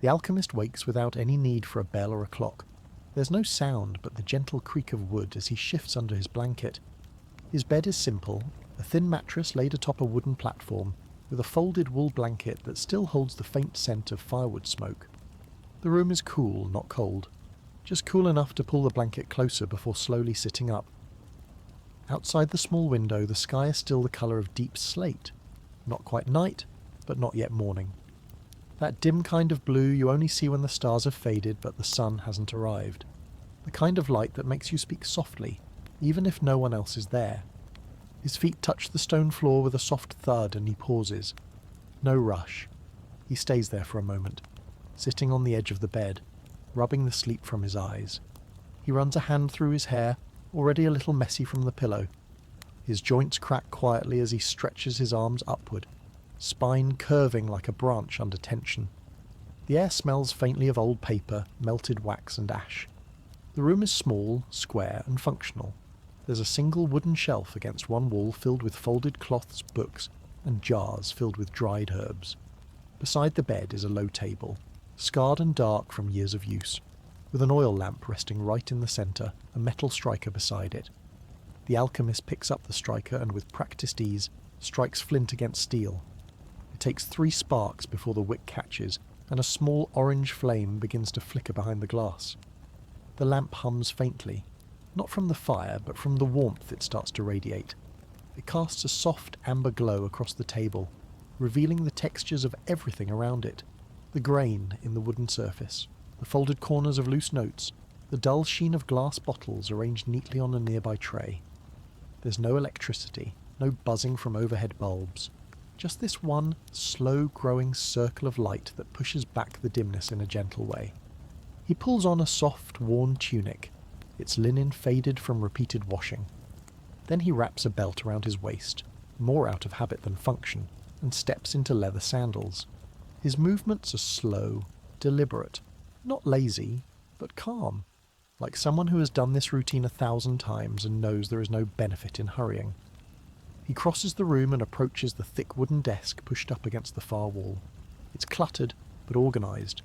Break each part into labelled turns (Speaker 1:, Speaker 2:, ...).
Speaker 1: The alchemist wakes without any need for a bell or a clock. There's no sound but the gentle creak of wood as he shifts under his blanket. His bed is simple, a thin mattress laid atop a wooden platform, with a folded wool blanket that still holds the faint scent of firewood smoke. The room is cool, not cold. Just cool enough to pull the blanket closer before slowly sitting up. Outside the small window, the sky is still the colour of deep slate. Not quite night, but not yet morning. That dim kind of blue you only see when the stars have faded but the sun hasn't arrived. The kind of light that makes you speak softly, even if no one else is there. His feet touch the stone floor with a soft thud and he pauses. No rush. He stays there for a moment, sitting on the edge of the bed, rubbing the sleep from his eyes. He runs a hand through his hair, already a little messy from the pillow. His joints crack quietly as he stretches his arms upward, spine curving like a branch under tension. The air smells faintly of old paper, melted wax and ash. The room is small, square and functional. There's a single wooden shelf against one wall filled with folded cloths, books, and jars filled with dried herbs. Beside the bed is a low table, scarred and dark from years of use, with an oil lamp resting right in the centre, a metal striker beside it. The alchemist picks up the striker and with practised ease strikes flint against steel. It takes 3 sparks before the wick catches, and a small orange flame begins to flicker behind the glass. The lamp hums faintly, not from the fire, but from the warmth it starts to radiate. It casts a soft amber glow across the table, revealing the textures of everything around it. The grain in the wooden surface, the folded corners of loose notes, the dull sheen of glass bottles arranged neatly on a nearby tray. There's no electricity, no buzzing from overhead bulbs. Just this one slow-growing circle of light that pushes back the dimness in a gentle way. He pulls on a soft, worn tunic, its linen faded from repeated washing. Then he wraps a belt around his waist, more out of habit than function, and steps into leather sandals. His movements are slow, deliberate, not lazy, but calm, like someone who has done this routine 1,000 times and knows there is no benefit in hurrying. He crosses the room and approaches the thick wooden desk pushed up against the far wall. It's cluttered, but organised.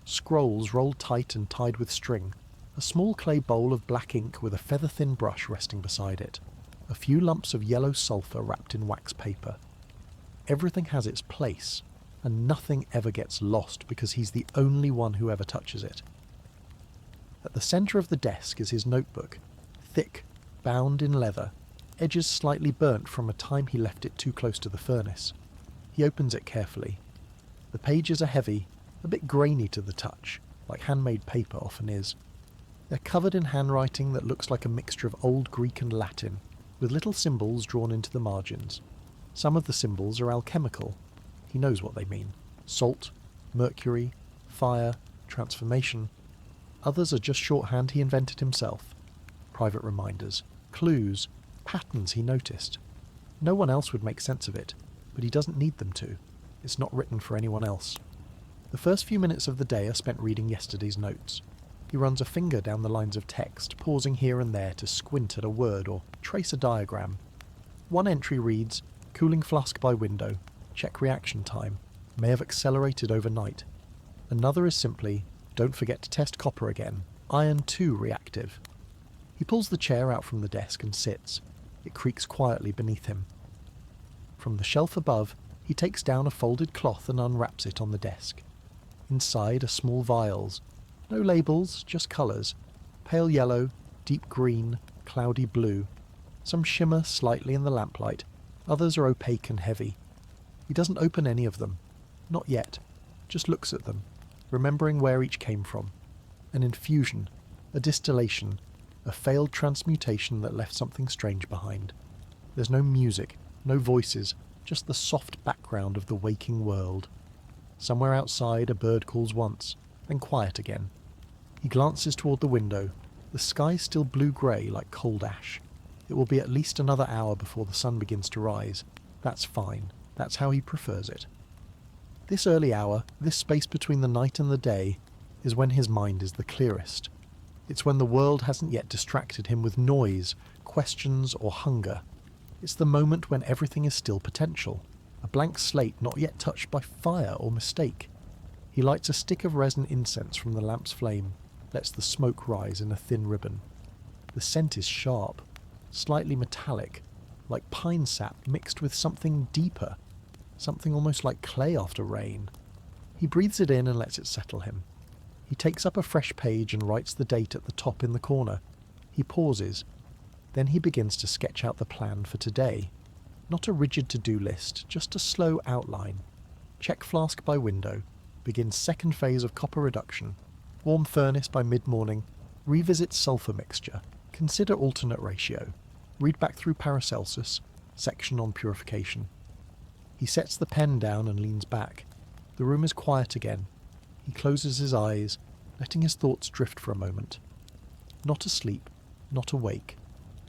Speaker 1: Scrolls rolled tight and tied with string, a small clay bowl of black ink with a feather-thin brush resting beside it, a few lumps of yellow sulphur wrapped in wax paper. Everything has its place, and nothing ever gets lost because he's the only one who ever touches it. At the centre of the desk is his notebook, thick, bound in leather, edges slightly burnt from a time he left it too close to the furnace. He opens it carefully. The pages are heavy, a bit grainy to the touch, like handmade paper often is. They're covered in handwriting that looks like a mixture of Old Greek and Latin, with little symbols drawn into the margins. Some of the symbols are alchemical. He knows what they mean. Salt, mercury, fire, transformation. Others are just shorthand he invented himself. Private reminders, clues, patterns he noticed. No one else would make sense of it, but he doesn't need them to. It's not written for anyone else. The first few minutes of the day are spent reading yesterday's notes. He runs a finger down the lines of text, pausing here and there to squint at a word or trace a diagram. One entry reads, "Cooling flask by window. Check reaction time. May have accelerated overnight." Another is simply, "Don't forget to test copper again. Iron 2 reactive." He pulls the chair out from the desk and sits. It creaks quietly beneath him. From the shelf above, he takes down a folded cloth and unwraps it on the desk. Inside are small vials. No labels, just colours. Pale yellow, deep green, cloudy blue. Some shimmer slightly in the lamplight. Others are opaque and heavy. He doesn't open any of them. Not yet. Just looks at them, remembering where each came from. An infusion, a distillation, a failed transmutation that left something strange behind. There's no music, no voices, just the soft background of the waking world. Somewhere outside a bird calls once, then quiet again. He glances toward the window. The sky's still blue-grey like cold ash. It will be at least another hour before the sun begins to rise. That's fine. That's how he prefers it. This early hour, this space between the night and the day, is when his mind is the clearest. It's when the world hasn't yet distracted him with noise, questions, or hunger. It's the moment when everything is still potential, a blank slate not yet touched by fire or mistake. He lights a stick of resin incense from the lamp's flame, lets the smoke rise in a thin ribbon. The scent is sharp, slightly metallic, like pine sap mixed with something deeper, something almost like clay after rain. He breathes it in and lets it settle him. He takes up a fresh page and writes the date at the top in the corner. He pauses. Then he begins to sketch out the plan for today. Not a rigid to-do list, just a slow outline. Check flask by window. Begins second phase of copper reduction. Warm furnace by mid-morning. Revisit sulfur mixture. Consider alternate ratio. Read back through Paracelsus. Section on purification. He sets the pen down and leans back. The room is quiet again. He closes his eyes, letting his thoughts drift for a moment. Not asleep, not awake,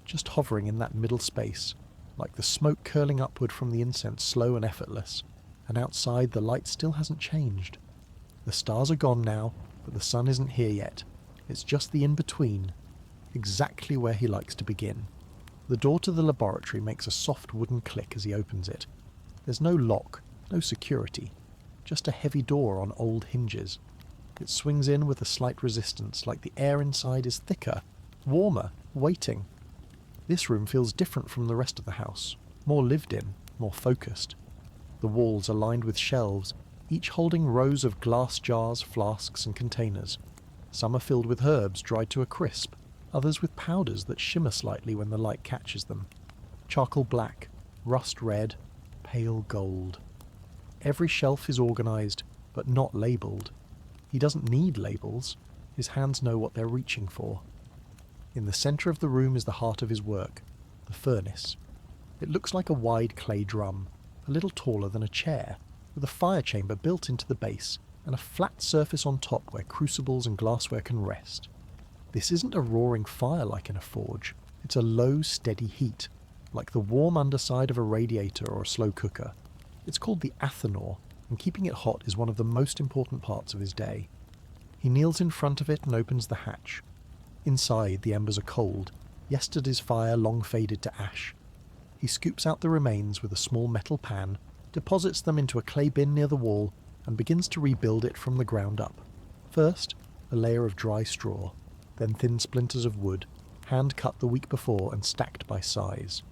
Speaker 1: just hovering in that middle space, like the smoke curling upward from the incense, slow and effortless, and outside the light still hasn't changed. The stars are gone now, but the sun isn't here yet. It's just the in-between, exactly where he likes to begin. The door to the laboratory makes a soft wooden click as he opens it. There's no lock, no security, just a heavy door on old hinges. It swings in with a slight resistance, like the air inside is thicker, warmer, waiting. This room feels different from the rest of the house, more lived in, more focused. The walls are lined with shelves, each holding rows of glass jars, flasks and containers. Some are filled with herbs dried to a crisp, others with powders that shimmer slightly when the light catches them. Charcoal black, rust red, pale gold. Every shelf is organised, but not labelled. He doesn't need labels. His hands know what they're reaching for. In the centre of the room is the heart of his work, the furnace. It looks like a wide clay drum, a little taller than a chair, with a fire chamber built into the base, and a flat surface on top where crucibles and glassware can rest. This isn't a roaring fire like in a forge. It's a low, steady heat, like the warm underside of a radiator or a slow cooker. It's called the athanor, and keeping it hot is one of the most important parts of his day. He kneels in front of it and opens the hatch. Inside, the embers are cold, yesterday's fire long faded to ash. He scoops out the remains with a small metal pan, deposits them into a clay bin near the wall, and begins to rebuild it from the ground up. First, a layer of dry straw, then thin splinters of wood, hand-cut the week before and stacked by size.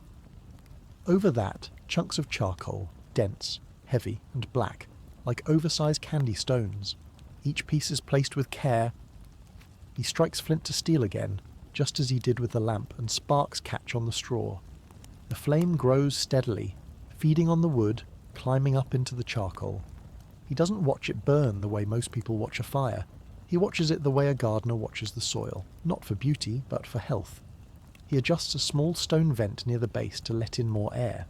Speaker 1: Over that, chunks of charcoal, dense, heavy, and black, like oversized candy stones. Each piece is placed with care. He strikes flint to steel again, just as he did with the lamp, and sparks catch on the straw. The flame grows steadily, feeding on the wood, climbing up into the charcoal. He doesn't watch it burn the way most people watch a fire. He watches it the way a gardener watches the soil, not for beauty, but for health. He adjusts a small stone vent near the base to let in more air.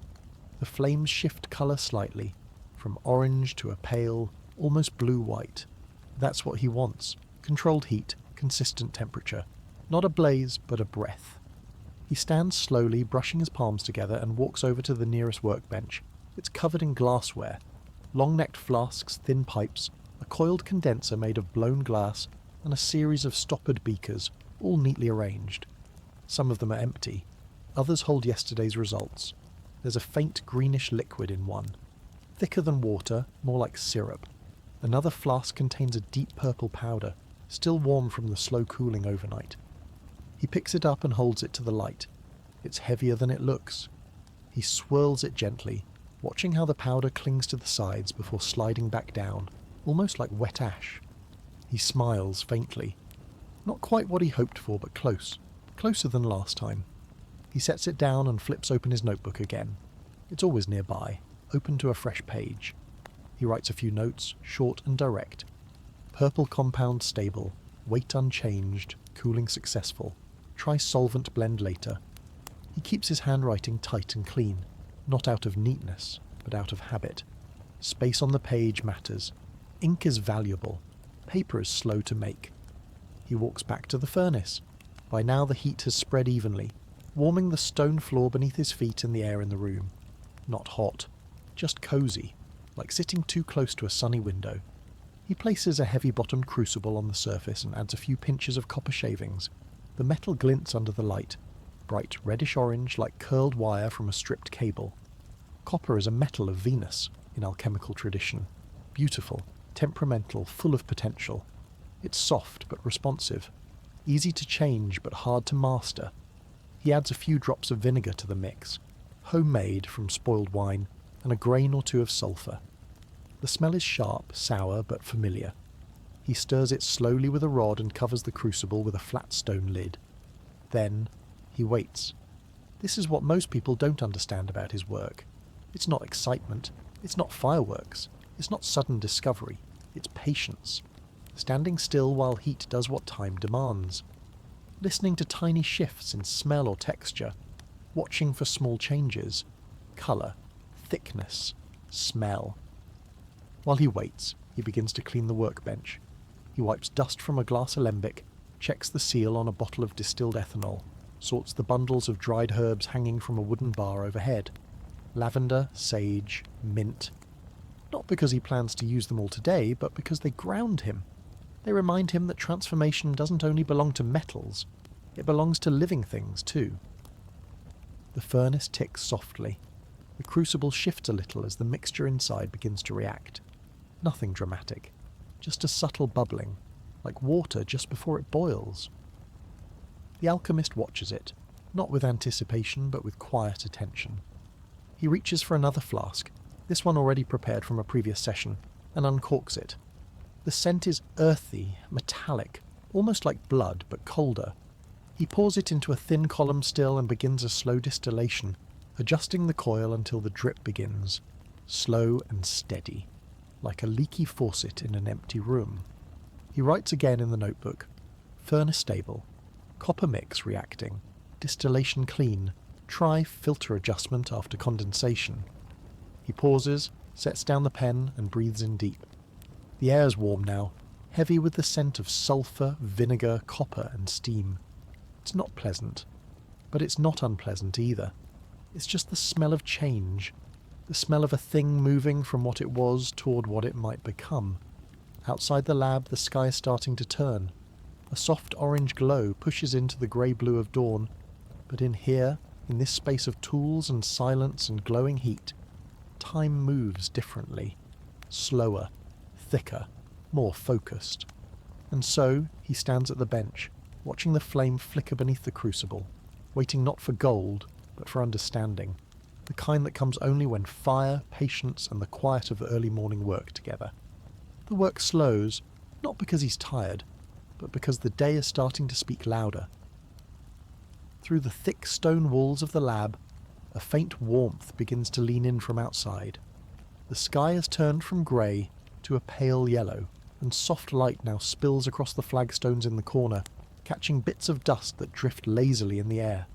Speaker 1: The flames shift colour slightly, from orange to a pale, almost blue-white. That's what he wants. Controlled heat, consistent temperature. Not a blaze, but a breath. He stands slowly, brushing his palms together, and walks over to the nearest workbench. It's covered in glassware. Long-necked flasks, thin pipes, a coiled condenser made of blown glass, and a series of stoppered beakers, all neatly arranged. Some of them are empty. Others hold yesterday's results. There's a faint greenish liquid in one. Thicker than water, more like syrup. Another flask contains a deep purple powder, still warm from the slow cooling overnight. He picks it up and holds it to the light. It's heavier than it looks. He swirls it gently, watching how the powder clings to the sides before sliding back down, almost like wet ash. He smiles faintly. Not quite what he hoped for, but close. Closer than last time. He sets it down and flips open his notebook again. It's always nearby, open to a fresh page. He writes a few notes, short and direct. Purple compound stable, weight unchanged, cooling successful. Try solvent blend later. He keeps his handwriting tight and clean, not out of neatness, but out of habit. Space on the page matters. Ink is valuable. Paper is slow to make. He walks back to the furnace. By now the heat has spread evenly, warming the stone floor beneath his feet and the air in the room. Not hot, just cosy, like sitting too close to a sunny window. He places a heavy-bottomed crucible on the surface and adds a few pinches of copper shavings. The metal glints under the light, bright reddish-orange like curled wire from a stripped cable. Copper is a metal of Venus, in alchemical tradition. Beautiful, temperamental, full of potential. It's soft but responsive, easy to change but hard to master. He adds a few drops of vinegar to the mix, homemade from spoiled wine, and a grain or two of sulphur. The smell is sharp, sour, but familiar. He stirs it slowly with a rod and covers the crucible with a flat stone lid. Then he waits. This is what most people don't understand about his work. It's not excitement, it's not fireworks, it's not sudden discovery, it's patience. Standing still while heat does what time demands. Listening to tiny shifts in smell or texture, watching for small changes, colour, thickness, smell. While he waits, he begins to clean the workbench. He wipes dust from a glass alembic, checks the seal on a bottle of distilled ethanol, sorts the bundles of dried herbs hanging from a wooden bar overhead. Lavender, sage, mint. Not because he plans to use them all today, but because they ground him. They remind him that transformation doesn't only belong to metals, it belongs to living things too. The furnace ticks softly. The crucible shifts a little as the mixture inside begins to react. Nothing dramatic, just a subtle bubbling, like water just before it boils. The alchemist watches it, not with anticipation but with quiet attention. He reaches for another flask, this one already prepared from a previous session, and uncorks it. The scent is earthy, metallic, almost like blood, but colder. He pours it into a thin column still and begins a slow distillation, adjusting the coil until the drip begins, slow and steady, like a leaky faucet in an empty room. He writes again in the notebook, furnace stable, copper mix reacting, distillation clean, try filter adjustment after condensation. He pauses, sets down the pen and breathes in deep. The air's warm now, heavy with the scent of sulphur, vinegar, copper and steam. It's not pleasant, but it's not unpleasant either. It's just the smell of change, the smell of a thing moving from what it was toward what it might become. Outside the lab, the sky is starting to turn. A soft orange glow pushes into the grey-blue of dawn, but in here, in this space of tools and silence and glowing heat, time moves differently, slower, thicker, more focused. And so he stands at the bench, watching the flame flicker beneath the crucible, waiting not for gold, but for understanding, the kind that comes only when fire, patience, and the quiet of early morning work together. The work slows, not because he's tired, but because the day is starting to speak louder. Through the thick stone walls of the lab, a faint warmth begins to lean in from outside. The sky has turned from grey to a pale yellow, and soft light now spills across the flagstones in the corner, catching bits of dust that drift lazily in the air.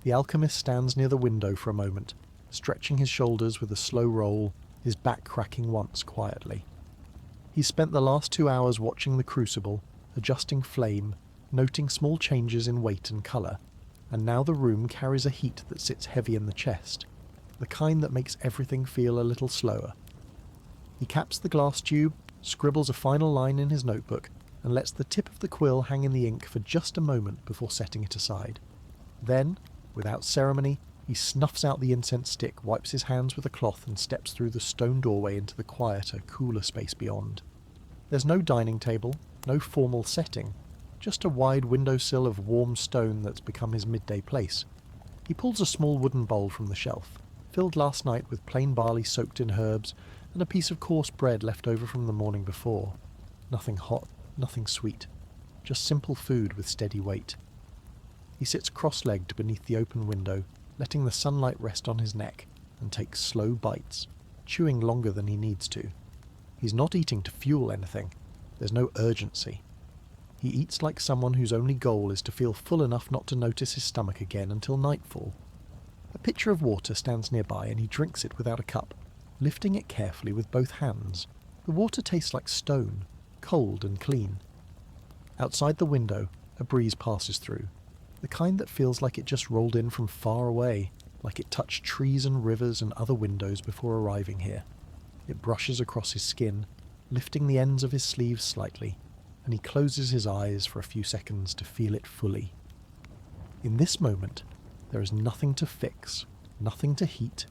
Speaker 1: The alchemist stands near the window for a moment, stretching his shoulders with a slow roll, his back cracking once quietly. He's spent the last 2 hours watching the crucible, adjusting flame, noting small changes in weight and colour, and now the room carries a heat that sits heavy in the chest, the kind that makes everything feel a little slower. He caps the glass tube, scribbles a final line in his notebook, and lets the tip of the quill hang in the ink for just a moment before setting it aside. Then, without ceremony, he snuffs out the incense stick, wipes his hands with a cloth and steps through the stone doorway into the quieter, cooler space beyond. There's no dining table, no formal setting, just a wide windowsill of warm stone that's become his midday place. He pulls a small wooden bowl from the shelf, filled last night with plain barley soaked in herbs and a piece of coarse bread left over from the morning before. Nothing hot, nothing sweet, just simple food with steady weight. He sits cross-legged beneath the open window, letting the sunlight rest on his neck, and takes slow bites, chewing longer than he needs to. He's not eating to fuel anything. There's no urgency. He eats like someone whose only goal is to feel full enough not to notice his stomach again until nightfall. A pitcher of water stands nearby and he drinks it without a cup, lifting it carefully with both hands. The water tastes like stone, cold and clean. Outside the window, a breeze passes through, the kind that feels like it just rolled in from far away, like it touched trees and rivers and other windows before arriving here. It brushes across his skin, lifting the ends of his sleeves slightly, and he closes his eyes for a few seconds to feel it fully. In this moment, there is nothing to fix, nothing to heat,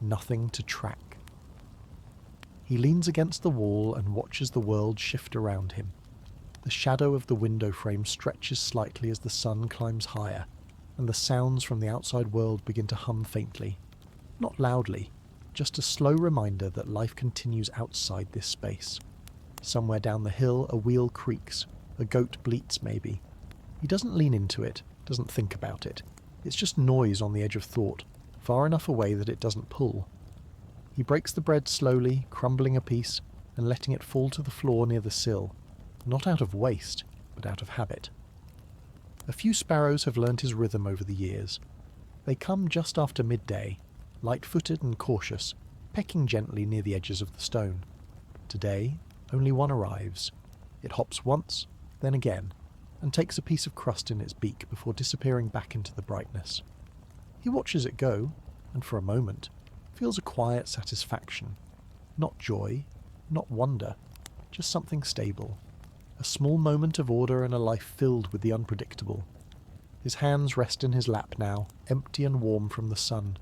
Speaker 1: nothing to track. He leans against the wall and watches the world shift around him. The shadow of the window frame stretches slightly as the sun climbs higher, and the sounds from the outside world begin to hum faintly. Not loudly, just a slow reminder that life continues outside this space. Somewhere down the hill a wheel creaks, a goat bleats maybe. He doesn't lean into it, doesn't think about it. It's just noise on the edge of thought, far enough away that it doesn't pull. He breaks the bread slowly, crumbling a piece, and letting it fall to the floor near the sill, not out of waste, but out of habit. A few sparrows have learnt his rhythm over the years. They come just after midday, light-footed and cautious, pecking gently near the edges of the stone. Today, only one arrives. It hops once, then again, and takes a piece of crust in its beak before disappearing back into the brightness. He watches it go, and for a moment, feels a quiet satisfaction. Not joy, not wonder, just something stable. A small moment of order in a life filled with the unpredictable. His hands rest in his lap now, empty and warm from the sun.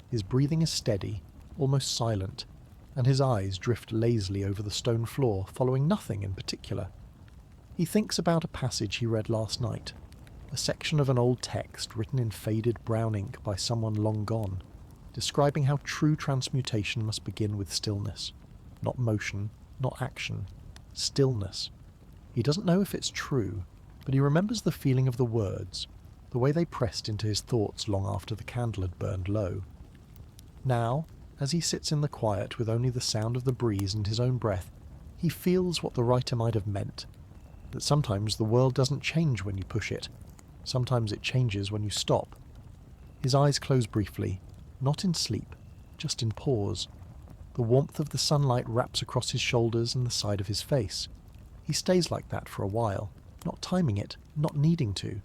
Speaker 1: His breathing is steady, almost silent, and his eyes drift lazily over the stone floor, following nothing in particular. He thinks about a passage he read last night, a section of an old text written in faded brown ink by someone long gone, describing how true transmutation must begin with stillness. Not motion, not action. Stillness. He doesn't know if it's true, but he remembers the feeling of the words, the way they pressed into his thoughts long after the candle had burned low. Now, as he sits in the quiet with only the sound of the breeze and his own breath, he feels what the writer might have meant, that sometimes the world doesn't change when you push it, sometimes it changes when you stop. His eyes close briefly, not in sleep, just in pause. The warmth of the sunlight wraps across his shoulders and the side of his face. He stays like that for a while, not timing it, not needing to.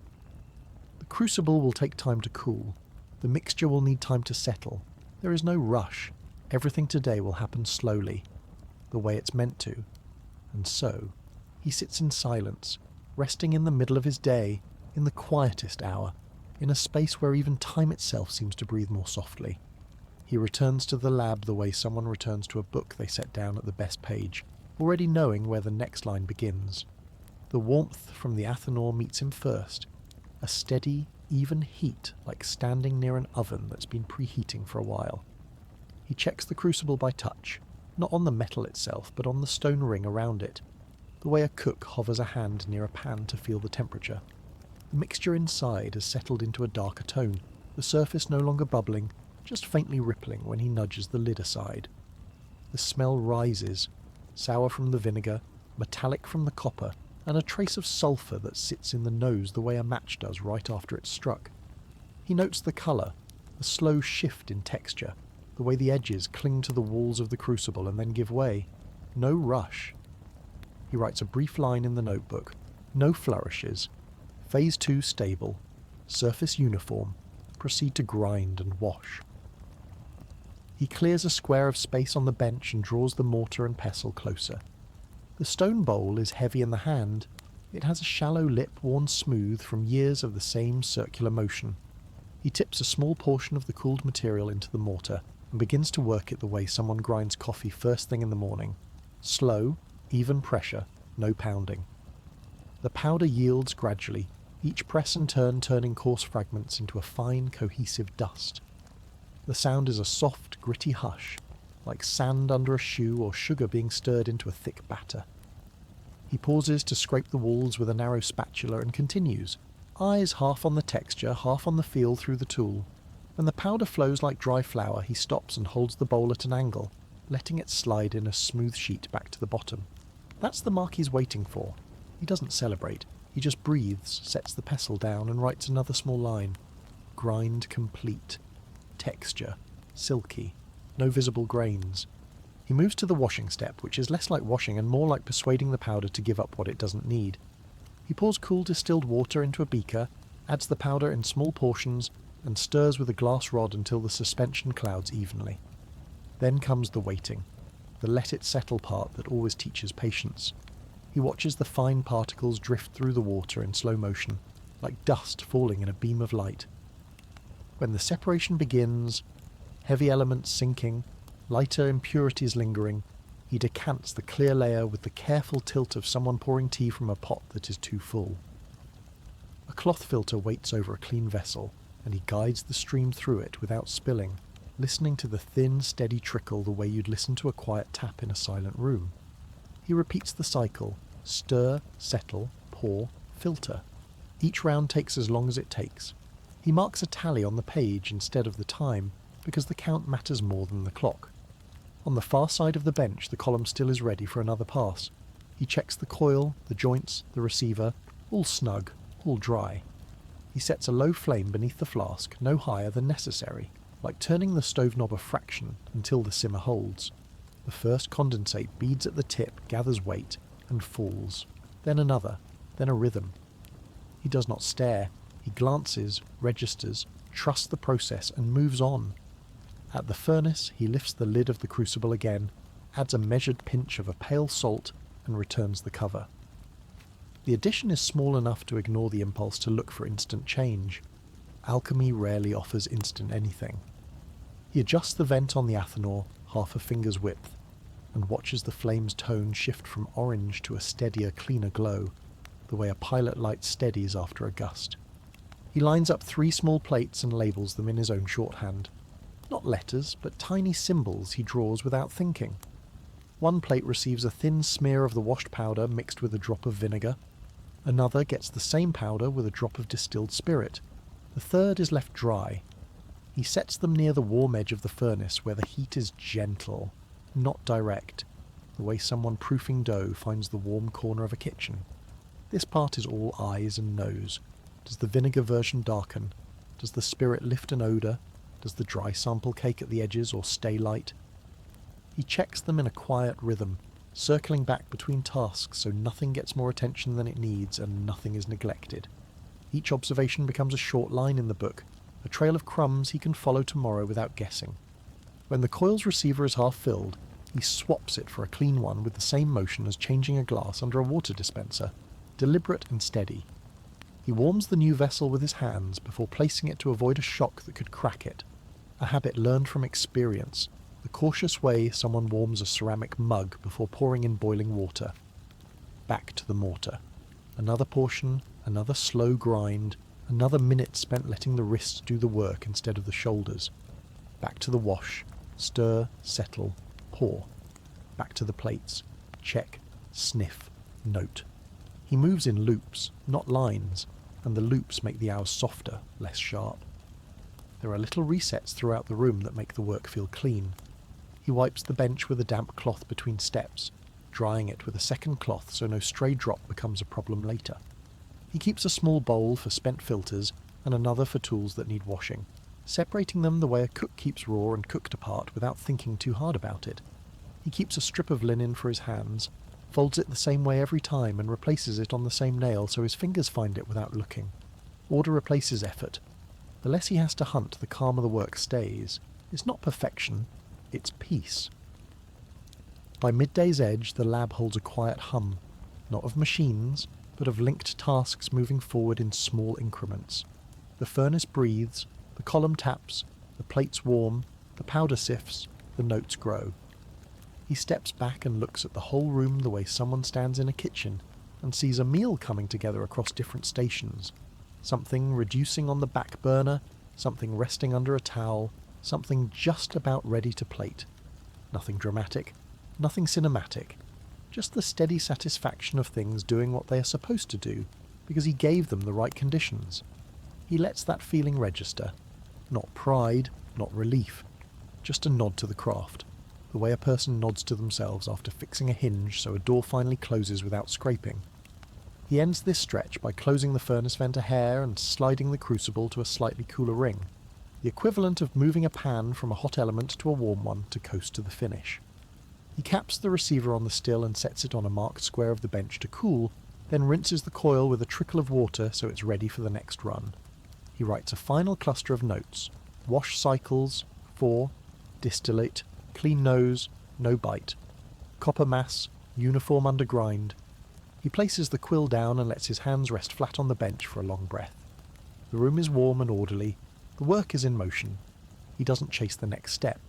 Speaker 1: The crucible will take time to cool. The mixture will need time to settle. There is no rush. Everything today will happen slowly, the way it's meant to. And so, he sits in silence, resting in the middle of his day, in the quietest hour, in a space where even time itself seems to breathe more softly. He returns to the lab the way someone returns to a book they set down at the best page, already knowing where the next line begins. The warmth from the athanor meets him first, a steady, even heat like standing near an oven that's been preheating for a while. He checks the crucible by touch, not on the metal itself, but on the stone ring around it, the way a cook hovers a hand near a pan to feel the temperature. The mixture inside has settled into a darker tone, the surface no longer bubbling, just faintly rippling when he nudges the lid aside. The smell rises, sour from the vinegar, metallic from the copper, and a trace of sulphur that sits in the nose the way a match does right after it's struck. He notes the colour, a slow shift in texture, the way the edges cling to the walls of the crucible and then give way. No rush. He writes a brief line in the notebook. No flourishes. Phase 2 stable. Surface uniform. Proceed to grind and wash. He clears a square of space on the bench and draws the mortar and pestle closer. The stone bowl is heavy in the hand. It has a shallow lip worn smooth from years of the same circular motion. He tips a small portion of the cooled material into the mortar and begins to work it the way someone grinds coffee first thing in the morning. Slow, even pressure, no pounding. The powder yields gradually, each press and turn turning coarse fragments into a fine, cohesive dust. The sound is a soft, gritty hush, like sand under a shoe or sugar being stirred into a thick batter. He pauses to scrape the walls with a narrow spatula and continues, eyes half on the texture, half on the feel through the tool. When the powder flows like dry flour, he stops and holds the bowl at an angle, letting it slide in a smooth sheet back to the bottom. That's the mark he's waiting for. He doesn't celebrate. He just breathes, sets the pestle down, and writes another small line. Grind complete. Texture. Silky. No visible grains. He moves to the washing step, which is less like washing and more like persuading the powder to give up what it doesn't need. He pours cool distilled water into a beaker, adds the powder in small portions, and stirs with a glass rod until the suspension clouds evenly. Then comes the waiting, the let it settle part that always teaches patience. He watches the fine particles drift through the water in slow motion, like dust falling in a beam of light. When the separation begins, heavy elements sinking, lighter impurities lingering, He decants the clear layer with the careful tilt of someone pouring tea from a pot that is too full. A cloth filter waits over a clean vessel, and he guides the stream through it without spilling, listening to the thin, steady trickle the way you'd listen to a quiet tap in a silent room. He repeats the cycle: stir, settle, pour, filter. Each round takes as long as it takes. He marks a tally on the page instead of the time, because the count matters more than the clock. On the far side of the bench, the column still is ready for another pass. He checks the coil, the joints, the receiver, all snug, all dry. He sets a low flame beneath the flask, no higher than necessary, like turning the stove knob a fraction until the simmer holds. The first condensate beads at the tip, gathers weight, and falls. Then another, then a rhythm. He does not stare. He glances, registers, trusts the process, and moves on. At the furnace, he lifts the lid of the crucible again, adds a measured pinch of a pale salt, and returns the cover. The addition is small enough to ignore the impulse to look for instant change. Alchemy rarely offers instant anything. He adjusts the vent on the athanor, half a finger's width, and watches the flame's tone shift from orange to a steadier, cleaner glow, the way a pilot light steadies after a gust. He lines up 3 small plates and labels them in his own shorthand. Not letters, but tiny symbols he draws without thinking. One plate receives a thin smear of the washed powder mixed with a drop of vinegar. Another gets the same powder with a drop of distilled spirit. The third is left dry. He sets them near the warm edge of the furnace where the heat is gentle, not direct, the way someone proofing dough finds the warm corner of a kitchen. This part is all eyes and nose. Does the vinegar version darken? Does the spirit lift an odour? Does the dry sample cake at the edges or stay light? He checks them in a quiet rhythm, circling back between tasks so nothing gets more attention than it needs and nothing is neglected. Each observation becomes a short line in the book, a trail of crumbs he can follow tomorrow without guessing. When the coil's receiver is half filled, he swaps it for a clean one with the same motion as changing a glass under a water dispenser, deliberate and steady. He warms the new vessel with his hands before placing it to avoid a shock that could crack it, a habit learned from experience, the cautious way someone warms a ceramic mug before pouring in boiling water. Back to the mortar. Another portion, another slow grind, another minute spent letting the wrists do the work instead of the shoulders. Back to the wash. Stir, settle, pour. Back to the plates. Check, sniff, note. He moves in loops, not lines, and the loops make the hours softer, less sharp. There are little resets throughout the room that make the work feel clean. He wipes the bench with a damp cloth between steps, drying it with a second cloth so no stray drop becomes a problem later. He keeps a small bowl for spent filters and another for tools that need washing, separating them the way a cook keeps raw and cooked apart without thinking too hard about it. He keeps a strip of linen for his hands, folds it the same way every time and replaces it on the same nail so his fingers find it without looking. Order replaces effort. The less he has to hunt, the calmer the work stays. It's not perfection, it's peace. By midday's edge, the lab holds a quiet hum, not of machines, but of linked tasks moving forward in small increments. The furnace breathes, the column taps, the plates warm, the powder sifts, the notes grow. He steps back and looks at the whole room the way someone stands in a kitchen and sees a meal coming together across different stations. Something reducing on the back burner, something resting under a towel, something just about ready to plate. Nothing dramatic, nothing cinematic, just the steady satisfaction of things doing what they are supposed to do, because he gave them the right conditions. He lets that feeling register. Not pride, not relief, just a nod to the craft, the way a person nods to themselves after fixing a hinge so a door finally closes without scraping. He ends this stretch by closing the furnace vent a hair and sliding the crucible to a slightly cooler ring, the equivalent of moving a pan from a hot element to a warm one to coast to the finish. He caps the receiver on the still and sets it on a marked square of the bench to cool, then rinses the coil with a trickle of water so it's ready for the next run. He writes a final cluster of notes: wash cycles, 4, distillate, clean nose, no bite, copper mass, uniform under grind. He places the quill down and lets his hands rest flat on the bench for a long breath. The room is warm and orderly. The work is in motion. He doesn't chase the next step.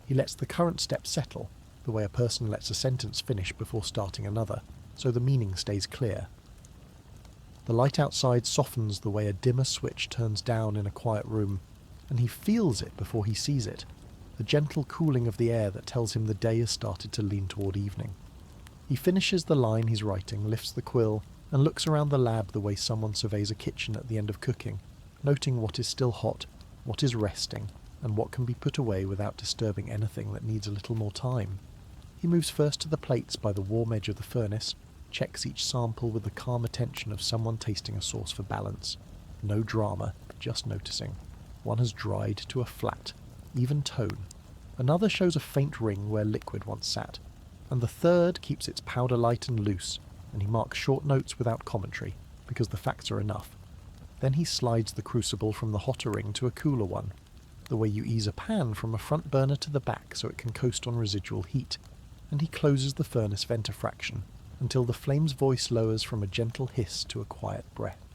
Speaker 1: He lets the current step settle. the way a person lets a sentence finish before starting another, so the meaning stays clear. The light outside softens the way a dimmer switch turns down in a quiet room, and he feels it before he sees it, the gentle cooling of the air that tells him the day has started to lean toward evening. He finishes the line he's writing, lifts the quill, and looks around the lab the way someone surveys a kitchen at the end of cooking, noting what is still hot, what is resting, and what can be put away without disturbing anything that needs a little more time. He moves first to the plates by the warm edge of the furnace, checks each sample with the calm attention of someone tasting a sauce for balance. No drama, just noticing. One has dried to a flat, even tone. Another shows a faint ring where liquid once sat, and the third keeps its powder light and loose, and he marks short notes without commentary, because the facts are enough. Then he slides the crucible from the hotter ring to a cooler one, the way you ease a pan from a front burner to the back so it can coast on residual heat, and he closes the furnace venter fraction until the flame's voice lowers from a gentle hiss to a quiet breath.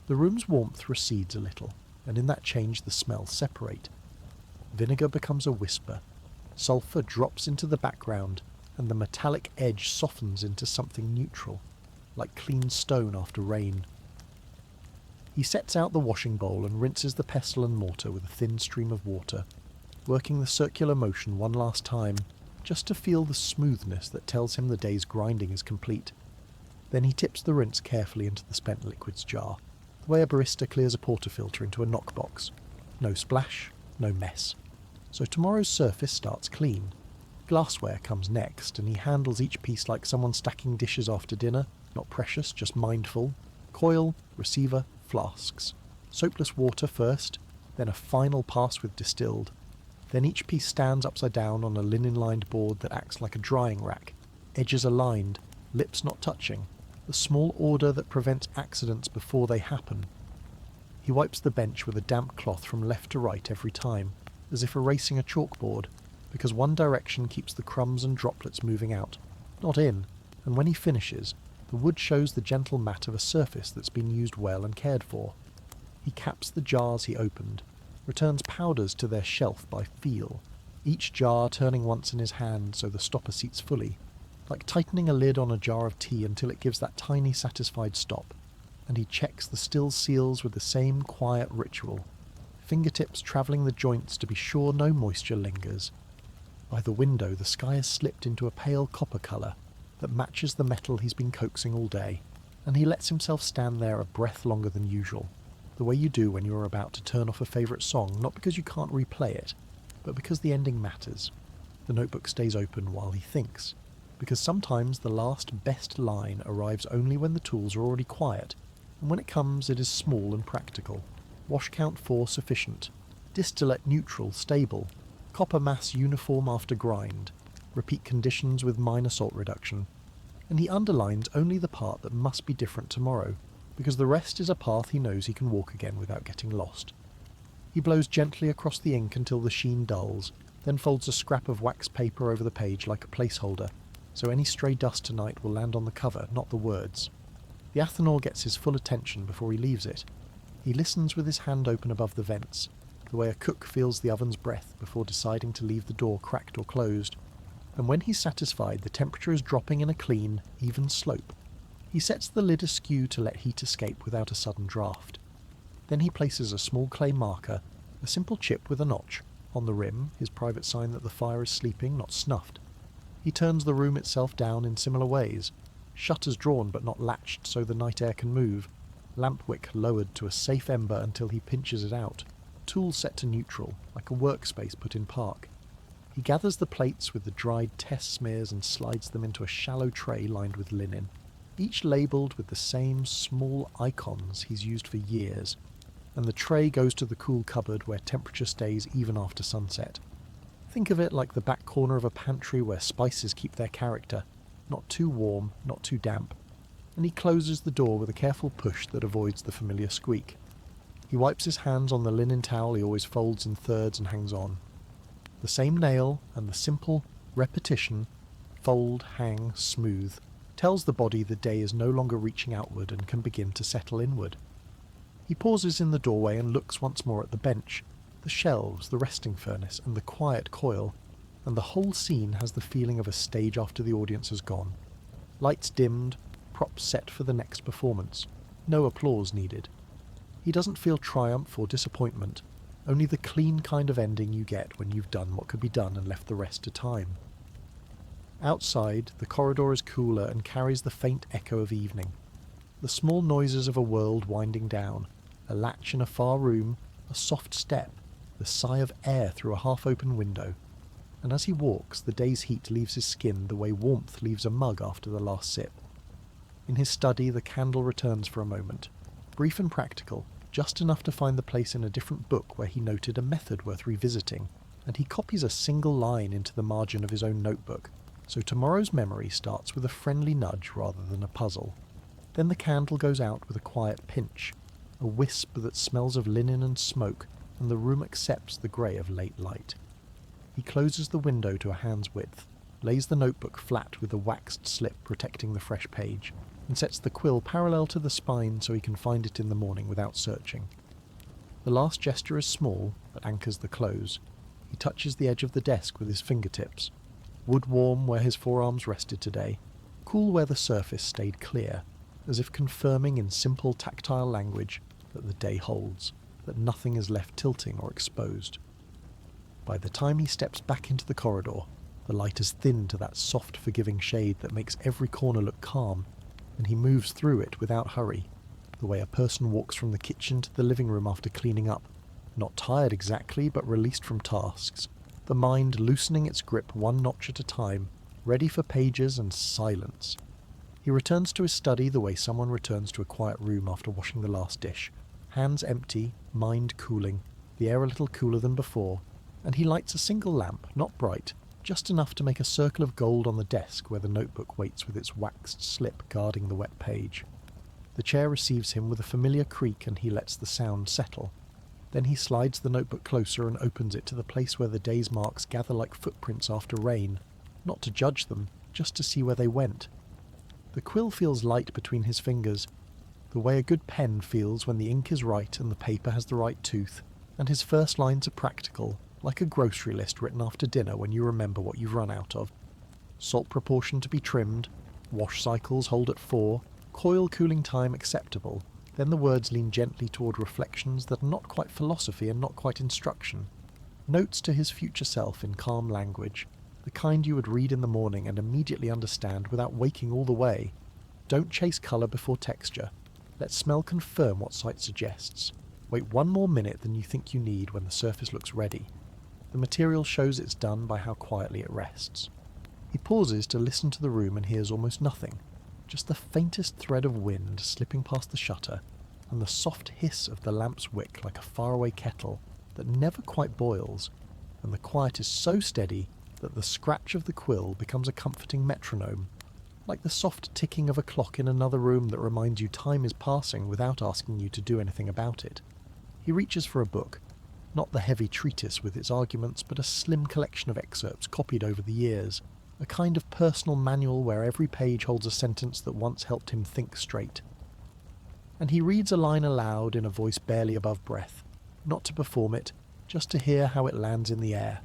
Speaker 1: The room's warmth recedes a little, and in that change the smells separate. Vinegar becomes a whisper, sulphur drops into the background, and the metallic edge softens into something neutral, like clean stone after rain. He sets out the washing bowl and rinses the pestle and mortar with a thin stream of water, working the circular motion one last time, just to feel the smoothness that tells him the day's grinding is complete. Then he tips the rinse carefully into the spent liquids jar, the way a barista clears a portafilter into a knockbox. No splash, no mess. So tomorrow's surface starts clean. Glassware comes next, and he handles each piece like someone stacking dishes after dinner, not precious, just mindful. Coil, receiver, flasks. Soapless water first, then a final pass with distilled. Then each piece stands upside down on a linen-lined board that acts like a drying rack, edges aligned, lips not touching, the small order that prevents accidents before they happen. He wipes the bench with a damp cloth from left to right every time, as if erasing a chalkboard, because one direction keeps the crumbs and droplets moving out, not in, and when he finishes, the wood shows the gentle matte of a surface that's been used well and cared for. He caps the jars he opened, returns powders to their shelf by feel, each jar turning once in his hand so the stopper seats fully, like tightening a lid on a jar of tea until it gives that tiny satisfied stop, and he checks the still seals with the same quiet ritual, fingertips travelling the joints to be sure no moisture lingers. By the window the sky has slipped into a pale copper colour that matches the metal he's been coaxing all day, and he lets himself stand there a breath longer than usual, the way you do when you are about to turn off a favourite song, not because you can't replay it, but because the ending matters. The notebook stays open while he thinks, because sometimes the last best line arrives only when the tools are already quiet, and when it comes it is small and practical. Wash count 4 sufficient, distillate neutral, stable, copper mass uniform after grind, repeat conditions with minor salt reduction, and he underlines only the part that must be different tomorrow, because the rest is a path he knows he can walk again without getting lost. He blows gently across the ink until the sheen dulls, then folds a scrap of wax paper over the page like a placeholder, so any stray dust tonight will land on the cover, not the words. The athanor gets his full attention before he leaves it. He listens with his hand open above the vents, the way a cook feels the oven's breath before deciding to leave the door cracked or closed, and when he's satisfied the temperature is dropping in a clean, even slope. He sets the lid askew to let heat escape without a sudden draft. Then he places a small clay marker, a simple chip with a notch, on the rim, his private sign that the fire is sleeping, not snuffed. He turns the room itself down in similar ways, shutters drawn but not latched so the night air can move, lamp wick lowered to a safe ember until he pinches it out, tools set to neutral, like a workspace put in park. He gathers the plates with the dried test smears and slides them into a shallow tray lined with linen, each labelled with the same small icons he's used for years, and the tray goes to the cool cupboard where temperature stays even after sunset. Think of it like the back corner of a pantry where spices keep their character, not too warm, not too damp, and he closes the door with a careful push that avoids the familiar squeak. He wipes his hands on the linen towel he always folds in thirds and hangs on. The same nail and the simple repetition, fold, hang, smooth, tells the body the day is no longer reaching outward and can begin to settle inward. He pauses in the doorway and looks once more at the bench, the shelves, the resting furnace, and the quiet coil, and the whole scene has the feeling of a stage after the audience has gone. Lights dimmed, props set for the next performance. No applause needed. He doesn't feel triumph or disappointment, only the clean kind of ending you get when you've done what could be done and left the rest to time. Outside, the corridor is cooler and carries the faint echo of evening. The small noises of a world winding down, a latch in a far room, a soft step, the sigh of air through a half-open window. And as he walks, the day's heat leaves his skin the way warmth leaves a mug after the last sip. In his study, the candle returns for a moment, brief and practical, just enough to find the place in a different book where he noted a method worth revisiting, and he copies a single line into the margin of his own notebook, so tomorrow's memory starts with a friendly nudge rather than a puzzle. Then the candle goes out with a quiet pinch, a wisp that smells of linen and smoke, and the room accepts the grey of late light. He closes the window to a hand's width, lays the notebook flat with a waxed slip protecting the fresh page, and sets the quill parallel to the spine so he can find it in the morning without searching. The last gesture is small, but anchors the close. He touches the edge of the desk with his fingertips. Wood warm where his forearms rested today, cool where the surface stayed clear, as if confirming in simple tactile language that the day holds, that nothing is left tilting or exposed. By the time he steps back into the corridor, the light has thinned to that soft, forgiving shade that makes every corner look calm, and he moves through it without hurry, the way a person walks from the kitchen to the living room after cleaning up, not tired exactly, but released from tasks, the mind loosening its grip one notch at a time, ready for pages and silence. He returns to his study the way someone returns to a quiet room after washing the last dish, hands empty, mind cooling, the air a little cooler than before, and he lights a single lamp, not bright, just enough to make a circle of gold on the desk where the notebook waits with its waxed slip guarding the wet page. The chair receives him with a familiar creak and he lets the sound settle. Then he slides the notebook closer and opens it to the place where the day's marks gather like footprints after rain, not to judge them, just to see where they went. The quill feels light between his fingers, the way a good pen feels when the ink is right and the paper has the right tooth, and his first lines are practical, like a grocery list written after dinner when you remember what you've run out of. Salt proportion to be trimmed, wash cycles hold at 4, coil cooling time acceptable. Then the words lean gently toward reflections that are not quite philosophy and not quite instruction. Notes to his future self in calm language, the kind you would read in the morning and immediately understand without waking all the way. Don't chase colour before texture. Let smell confirm what sight suggests. Wait one more minute than you think you need when the surface looks ready. The material shows it's done by how quietly it rests. He pauses to listen to the room and hears almost nothing, just the faintest thread of wind slipping past the shutter, and the soft hiss of the lamp's wick like a faraway kettle that never quite boils, and the quiet is so steady that the scratch of the quill becomes a comforting metronome, like the soft ticking of a clock in another room that reminds you time is passing without asking you to do anything about it. He reaches for a book, not the heavy treatise with its arguments, but a slim collection of excerpts copied over the years, a kind of personal manual where every page holds a sentence that once helped him think straight. And he reads a line aloud in a voice barely above breath, not to perform it, just to hear how it lands in the air.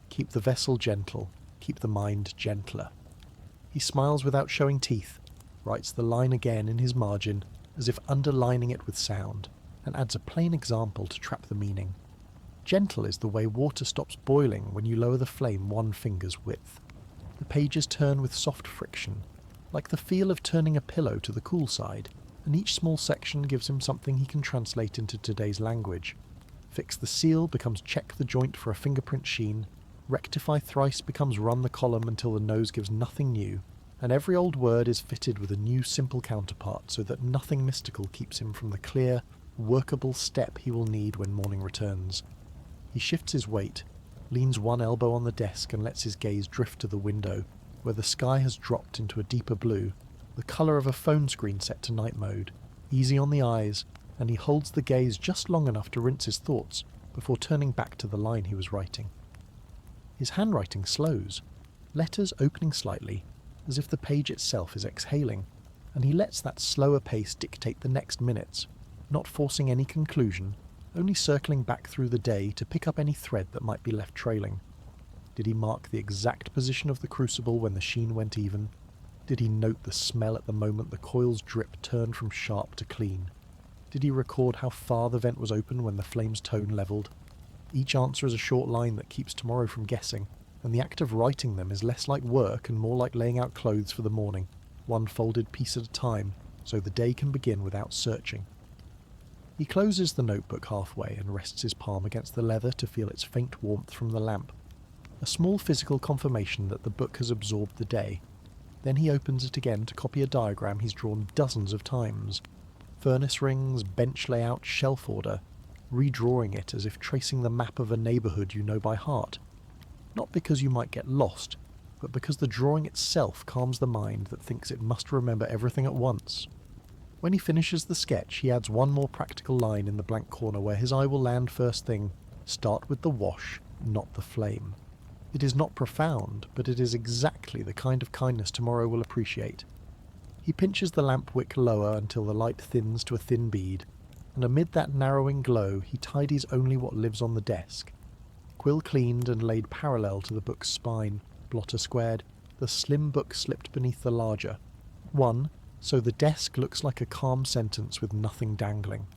Speaker 1: Keep the vessel gentle, keep the mind gentler. He smiles without showing teeth, writes the line again in his margin, as if underlining it with sound, and adds a plain example to trap the meaning. Gentle is the way water stops boiling when you lower the flame one finger's width. The pages turn with soft friction, like the feel of turning a pillow to the cool side, and each small section gives him something he can translate into today's language. Fix the seal becomes check the joint for a fingerprint sheen, rectify thrice becomes run the column until the nose gives nothing new, and every old word is fitted with a new simple counterpart so that nothing mystical keeps him from the clear, workable step he will need when morning returns. He shifts his weight, leans one elbow on the desk and lets his gaze drift to the window, where the sky has dropped into a deeper blue, the colour of a phone screen set to night mode, easy on the eyes, and he holds the gaze just long enough to rinse his thoughts before turning back to the line he was writing. His handwriting slows, letters opening slightly, as if the page itself is exhaling, and he lets that slower pace dictate the next minutes, not forcing any conclusion, only circling back through the day to pick up any thread that might be left trailing. Did he mark the exact position of the crucible when the sheen went even? Did he note the smell at the moment the coil's drip turned from sharp to clean? Did he record how far the vent was open when the flame's tone levelled? Each answer is a short line that keeps tomorrow from guessing, and the act of writing them is less like work and more like laying out clothes for the morning, one folded piece at a time, so the day can begin without searching. He closes the notebook halfway and rests his palm against the leather to feel its faint warmth from the lamp, a small physical confirmation that the book has absorbed the day. Then he opens it again to copy a diagram he's drawn dozens of times. Furnace rings, bench layout, shelf order, redrawing it as if tracing the map of a neighbourhood you know by heart. Not because you might get lost, but because the drawing itself calms the mind that thinks it must remember everything at once. When he finishes the sketch, he adds one more practical line in the blank corner where his eye will land first thing: start with the wash, not the flame. It is not profound, but it is exactly the kind of kindness tomorrow will appreciate. He pinches the lamp wick lower until the light thins to a thin bead, and amid that narrowing glow he tidies only what lives on the desk. Quill cleaned and laid parallel to the book's spine, blotter squared, the slim book slipped beneath the larger. One, so the desk looks like a calm sentence with nothing dangling.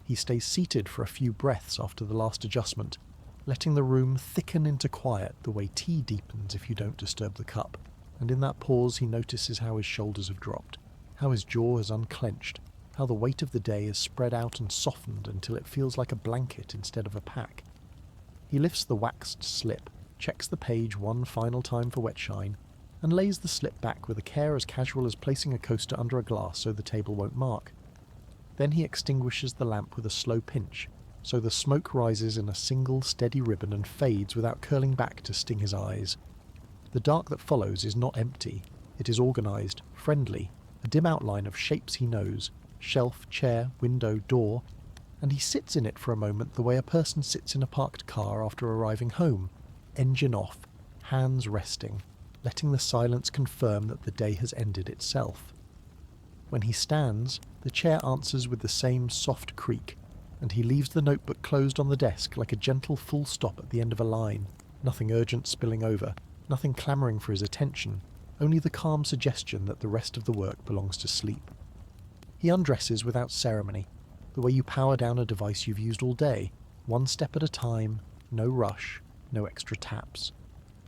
Speaker 1: He stays seated for a few breaths after the last adjustment, letting the room thicken into quiet the way tea deepens if you don't disturb the cup, and in that pause he notices how his shoulders have dropped, how his jaw has unclenched, how the weight of the day is spread out and softened until it feels like a blanket instead of a pack. He lifts the waxed slip, checks the page one final time for wet shine, and lays the slip back with a care as casual as placing a coaster under a glass so the table won't mark. Then he extinguishes the lamp with a slow pinch, so the smoke rises in a single steady ribbon and fades without curling back to sting his eyes. The dark that follows is not empty. It is organised, friendly, a dim outline of shapes he knows: shelf, chair, window, door, and he sits in it for a moment the way a person sits in a parked car after arriving home, engine off, hands resting, letting the silence confirm that the day has ended itself. When he stands, the chair answers with the same soft creak, and he leaves the notebook closed on the desk like a gentle full stop at the end of a line, nothing urgent spilling over, nothing clamouring for his attention, only the calm suggestion that the rest of the work belongs to sleep. He undresses without ceremony, the way you power down a device you've used all day, one step at a time, no rush, no extra taps.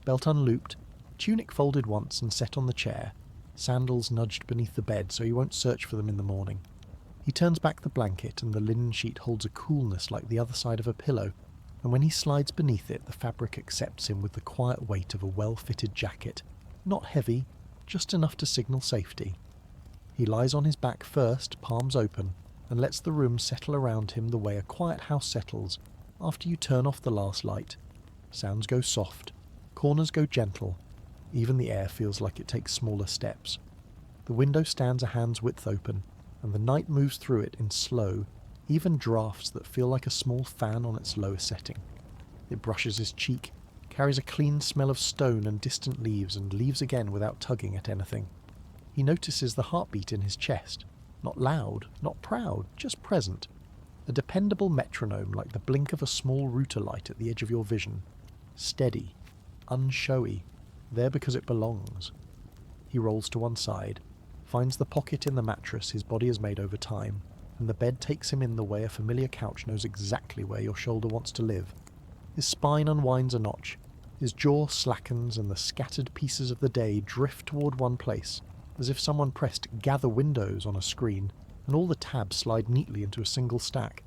Speaker 1: Belt unlooped, tunic folded once and set on the chair, sandals nudged beneath the bed so he won't search for them in the morning. He turns back the blanket and the linen sheet holds a coolness like the other side of a pillow, and when he slides beneath it the fabric accepts him with the quiet weight of a well-fitted jacket, not heavy, just enough to signal safety. He lies on his back first, palms open, and lets the room settle around him the way a quiet house settles after you turn off the last light. Sounds go soft, corners go gentle, even the air feels like it takes smaller steps. The window stands a hand's width open, and the night moves through it in slow, even drafts that feel like a small fan on its lowest setting. It brushes his cheek, carries a clean smell of stone and distant leaves, and leaves again without tugging at anything. He notices the heartbeat in his chest, not loud, not proud, just present. A dependable metronome like the blink of a small router light at the edge of your vision. Steady, unshowy, there because it belongs. He rolls to one side, finds the pocket in the mattress his body has made over time, and the bed takes him in the way a familiar couch knows exactly where your shoulder wants to live. His spine unwinds a notch, his jaw slackens, and the scattered pieces of the day drift toward one place, as if someone pressed gather windows on a screen, and all the tabs slide neatly into a single stack.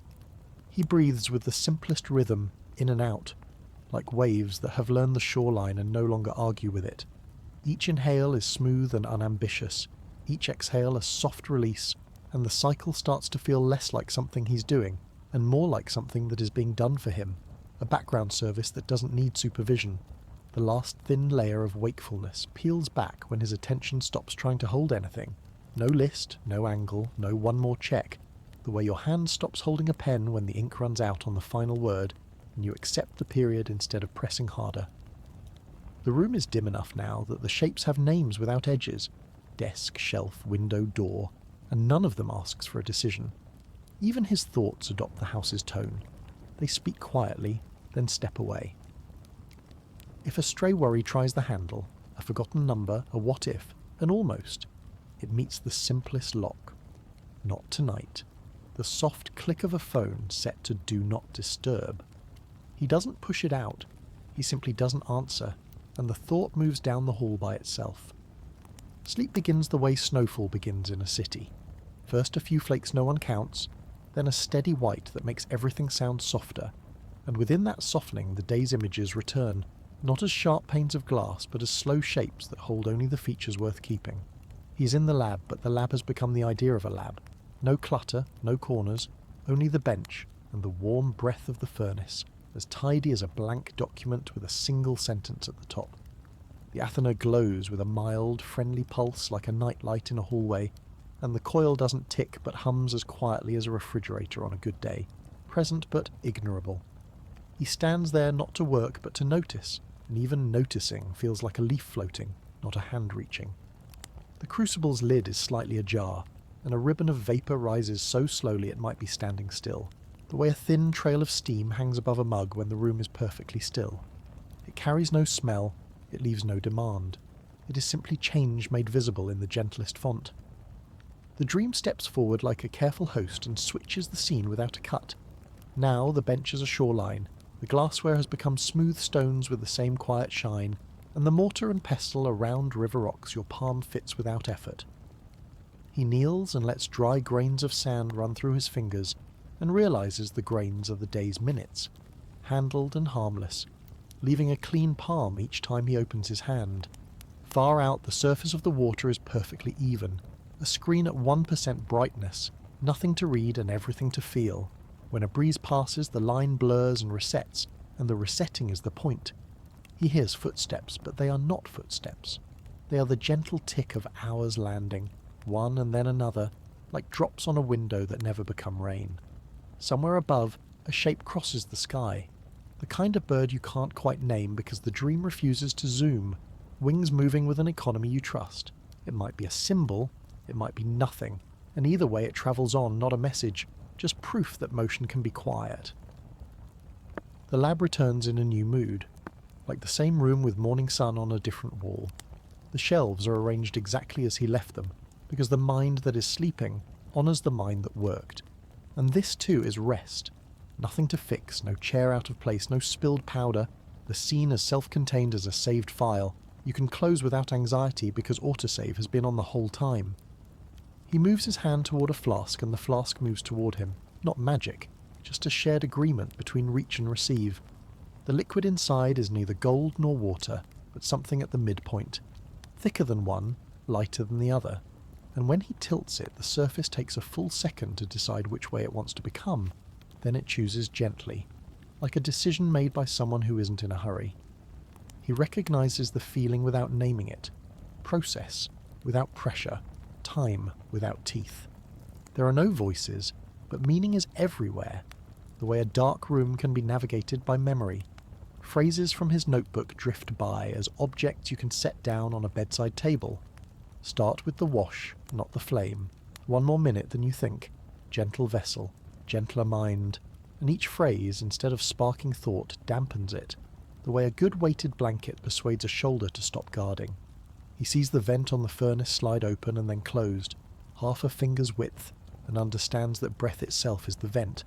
Speaker 1: He breathes with the simplest rhythm, in and out, like waves that have learned the shoreline and no longer argue with it. Each inhale is smooth and unambitious, each exhale a soft release, and the cycle starts to feel less like something he's doing, and more like something that is being done for him, a background service that doesn't need supervision. The last thin layer of wakefulness peels back when his attention stops trying to hold anything. No list, no angle, no one more check, the way your hand stops holding a pen when the ink runs out on the final word, and you accept the period instead of pressing harder. The room is dim enough now that the shapes have names without edges: desk, shelf, window, door, and none of them asks for a decision. Even his thoughts adopt the house's tone. They speak quietly, then step away. If a stray worry tries the handle, a forgotten number, a what if, and almost, it meets the simplest lock. Not tonight. The soft click of a phone set to do not disturb. He doesn't push it out, he simply doesn't answer, and the thought moves down the hall by itself. Sleep begins the way snowfall begins in a city. First a few flakes no one counts, then a steady white that makes everything sound softer, and within that softening the day's images return, not as sharp panes of glass, but as slow shapes that hold only the features worth keeping. He's in the lab, but the lab has become the idea of a lab. No clutter, no corners, only the bench and the warm breath of the furnace, as tidy as a blank document with a single sentence at the top. The athanor glows with a mild, friendly pulse like a nightlight in a hallway, and the coil doesn't tick but hums as quietly as a refrigerator on a good day, present but ignorable. He stands there not to work but to notice, and even noticing feels like a leaf floating, not a hand reaching. The crucible's lid is slightly ajar, and a ribbon of vapour rises so slowly it might be standing still, the way a thin trail of steam hangs above a mug when the room is perfectly still. It carries no smell, it leaves no demand. It is simply change made visible in the gentlest font. The dream steps forward like a careful host and switches the scene without a cut. Now the bench is a shoreline, the glassware has become smooth stones with the same quiet shine, and the mortar and pestle are round river rocks your palm fits without effort. He kneels and lets dry grains of sand run through his fingers, and realizes the grains are the day's minutes, handled and harmless, leaving a clean palm each time he opens his hand. Far out the surface of the water is perfectly even, a screen at 1% brightness, nothing to read and everything to feel. When a breeze passes, the line blurs and resets, and the resetting is the point. He hears footsteps, but they are not footsteps. They are the gentle tick of hours landing, one and then another, like drops on a window that never become rain. Somewhere above, a shape crosses the sky. The kind of bird you can't quite name because the dream refuses to zoom, wings moving with an economy you trust. It might be a symbol, it might be nothing, and either way it travels on, not a message, just proof that motion can be quiet. The lab returns in a new mood, like the same room with morning sun on a different wall. The shelves are arranged exactly as he left them, because the mind that is sleeping honours the mind that worked. And this too is rest. Nothing to fix, no chair out of place, no spilled powder, the scene as self-contained as a saved file. You can close without anxiety because autosave has been on the whole time. He moves his hand toward a flask and the flask moves toward him. Not magic, just a shared agreement between reach and receive. The liquid inside is neither gold nor water, but something at the midpoint. Thicker than one, lighter than the other. And when he tilts it, the surface takes a full second to decide which way it wants to become. Then it chooses gently, like a decision made by someone who isn't in a hurry. He recognizes the feeling without naming it. Process, without pressure. Time, without teeth. There are no voices, but meaning is everywhere, the way a dark room can be navigated by memory. Phrases from his notebook drift by as objects you can set down on a bedside table. Start with the wash, not the flame. One more minute than you think. Gentle vessel, gentler mind. And each phrase, instead of sparking thought, dampens it, the way a good weighted blanket persuades a shoulder to stop guarding. He sees the vent on the furnace slide open and then closed, half a finger's width, and understands that breath itself is the vent,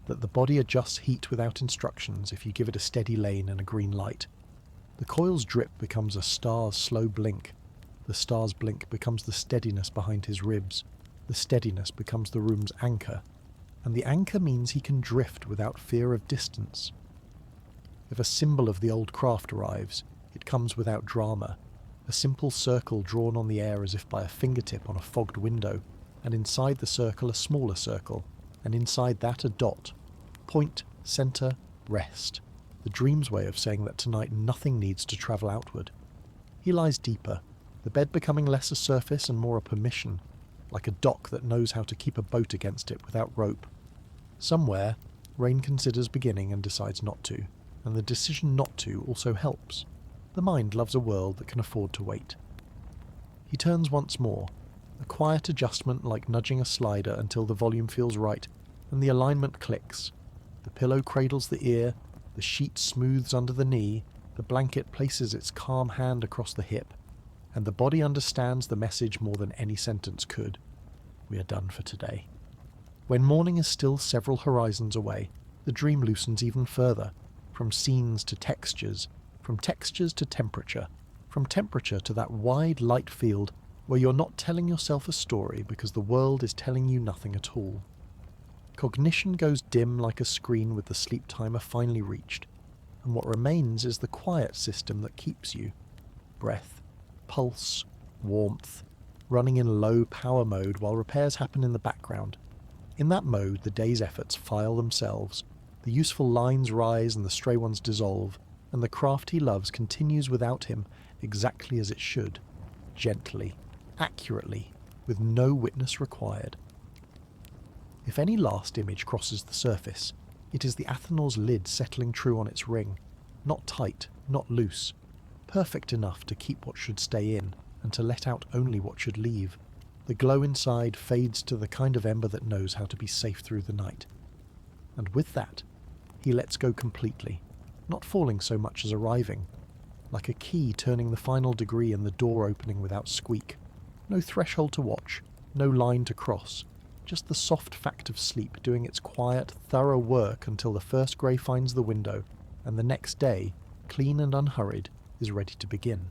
Speaker 1: that the body adjusts heat without instructions if you give it a steady lane and a green light. The coil's drip becomes a star's slow blink. The star's blink becomes the steadiness behind his ribs. The steadiness becomes the room's anchor. And the anchor means he can drift without fear of distance. If a symbol of the old craft arrives, it comes without drama. A simple circle drawn on the air as if by a fingertip on a fogged window, and inside the circle a smaller circle, and inside that a dot. Point, centre, rest. The dream's way of saying that tonight nothing needs to travel outward. He lies deeper, the bed becoming less a surface and more a permission, like a dock that knows how to keep a boat against it without rope. Somewhere, rain considers beginning and decides not to, and the decision not to also helps. The mind loves a world that can afford to wait. He turns once more, a quiet adjustment like nudging a slider until the volume feels right, and the alignment clicks. The pillow cradles the ear, the sheet smooths under the knee, The blanket places its calm hand across the hip, and the body understands the message more than any sentence could. We are done for today. When morning is still several horizons away, the dream loosens even further, from scenes to textures, from textures to temperature, from temperature to that wide light field where you're not telling yourself a story because the world is telling you nothing at all. Cognition goes dim like a screen with the sleep timer finally reached, and what remains is the quiet system that keeps you. Breath, pulse, warmth, running in low power mode while repairs happen in the background. In that mode, the day's efforts file themselves, the useful lines rise and the stray ones dissolve, and the craft he loves continues without him exactly as it should, gently, accurately, with no witness required. If any last image crosses the surface, it is the athanor's lid settling true on its ring, not tight, not loose, perfect enough to keep what should stay in and to let out only what should leave. The glow inside fades to the kind of ember that knows how to be safe through the night. And with that, he lets go completely, not falling so much as arriving, like a key turning the final degree and the door opening without squeak. No threshold to watch, no line to cross, just the soft fact of sleep doing its quiet, thorough work until the first grey finds the window, and the next day, clean and unhurried, is ready to begin.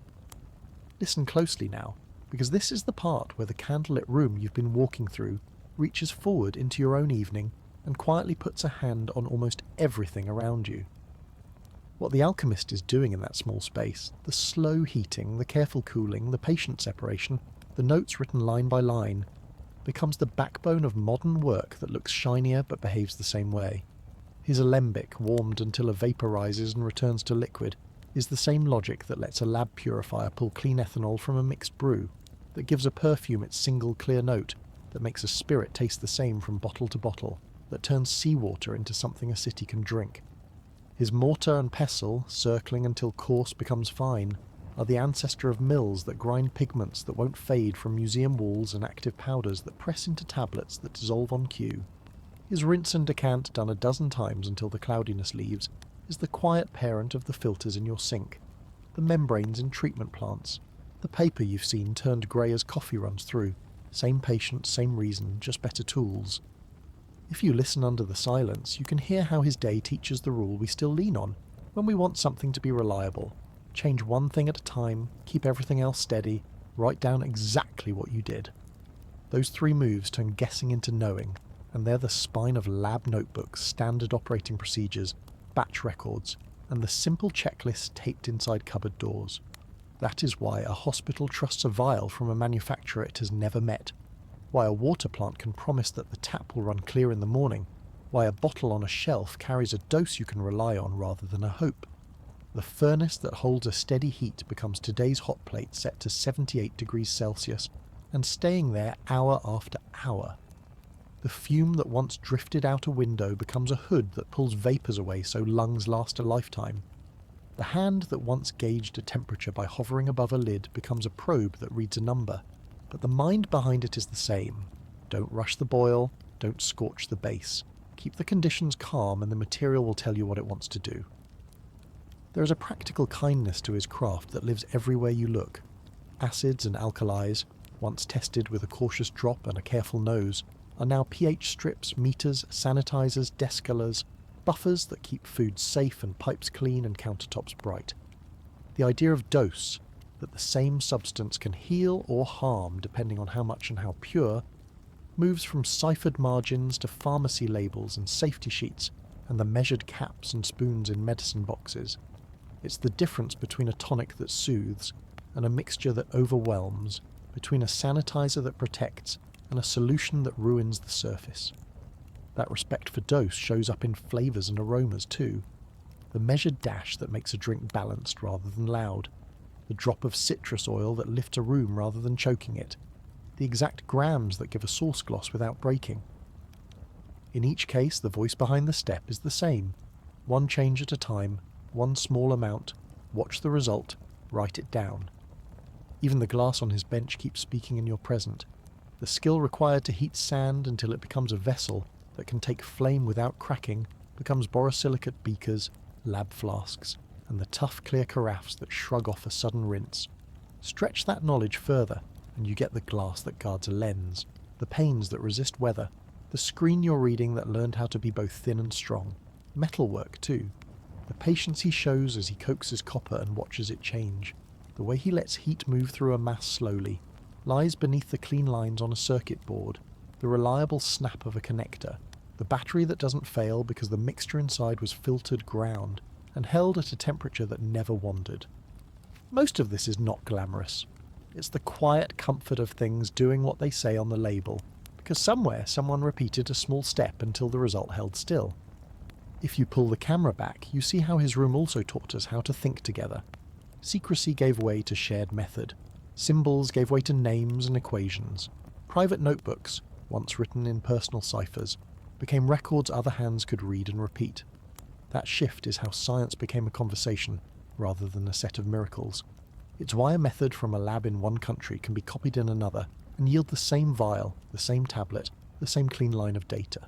Speaker 1: Listen closely now, because this is the part where the candlelit room you've been walking through reaches forward into your own evening and quietly puts a hand on almost everything around you. What the alchemist is doing in that small space, the slow heating, the careful cooling, the patient separation, the notes written line by line, becomes the backbone of modern work that looks shinier but behaves the same way. His alembic, warmed until a vapour rises and returns to liquid, is the same logic that lets a lab purifier pull clean ethanol from a mixed brew, that gives a perfume its single clear note, that makes a spirit taste the same from bottle to bottle, that turns seawater into something a city can drink. His mortar and pestle, circling until coarse becomes fine, are the ancestor of mills that grind pigments that won't fade from museum walls and active powders that press into tablets that dissolve on cue. His rinse and decant done a dozen times until the cloudiness leaves is the quiet parent of the filters in your sink, the membranes in treatment plants, the paper you've seen turned grey as coffee runs through, same patient, same reason, just better tools. If you listen under the silence, you can hear how his day teaches the rule we still lean on when we want something to be reliable. Change one thing at a time, keep everything else steady, write down exactly what you did. Those 3 moves turn guessing into knowing, and they're the spine of lab notebooks, standard operating procedures, batch records, and the simple checklist taped inside cupboard doors. That is why a hospital trusts a vial from a manufacturer it has never met, why a water plant can promise that the tap will run clear in the morning, why a bottle on a shelf carries a dose you can rely on rather than a hope. The furnace that holds a steady heat becomes today's hot plate set to 78 degrees Celsius and staying there hour after hour. The fume that once drifted out a window becomes a hood that pulls vapours away so lungs last a lifetime. The hand that once gauged a temperature by hovering above a lid becomes a probe that reads a number, but the mind behind it is the same. Don't rush the boil, don't scorch the base. Keep the conditions calm and the material will tell you what it wants to do. There is a practical kindness to his craft that lives everywhere you look. Acids and alkalis, once tested with a cautious drop and a careful nose, are now pH strips, meters, sanitizers, descalers, buffers that keep food safe and pipes clean and countertops bright. The idea of dose, that the same substance can heal or harm depending on how much and how pure, moves from ciphered margins to pharmacy labels and safety sheets and the measured caps and spoons in medicine boxes. It's the difference between a tonic that soothes and a mixture that overwhelms, between a sanitizer that protects and a solution that ruins the surface. That respect for dose shows up in flavours and aromas too. The measured dash that makes a drink balanced rather than loud. The drop of citrus oil that lifts a room rather than choking it. The exact grams that give a sauce gloss without breaking. In each case, the voice behind the step is the same. One change at a time, one small amount, watch the result, write it down. Even the glass on his bench keeps speaking in your present. The skill required to heat sand until it becomes a vessel that can take flame without cracking becomes borosilicate beakers, lab flasks. and the tough clear carafes that shrug off a sudden rinse. Stretch that knowledge further, and you get the glass that guards a lens, the panes that resist weather, the screen you're reading that learned how to be both thin and strong, metalwork too, the patience he shows as he coaxes copper and watches it change, the way he lets heat move through a mass slowly, lies beneath the clean lines on a circuit board, the reliable snap of a connector, the battery that doesn't fail because the mixture inside was filtered ground and held at a temperature that never wandered. Most of this is not glamorous. It's the quiet comfort of things doing what they say on the label, because somewhere someone repeated a small step until the result held still. If you pull the camera back, you see how his room also taught us how to think together. Secrecy gave way to shared method. Symbols gave way to names and equations. Private notebooks, once written in personal ciphers, became records other hands could read and repeat. That shift is how science became a conversation, rather than a set of miracles. It's why a method from a lab in one country can be copied in another and yield the same vial, the same tablet, the same clean line of data.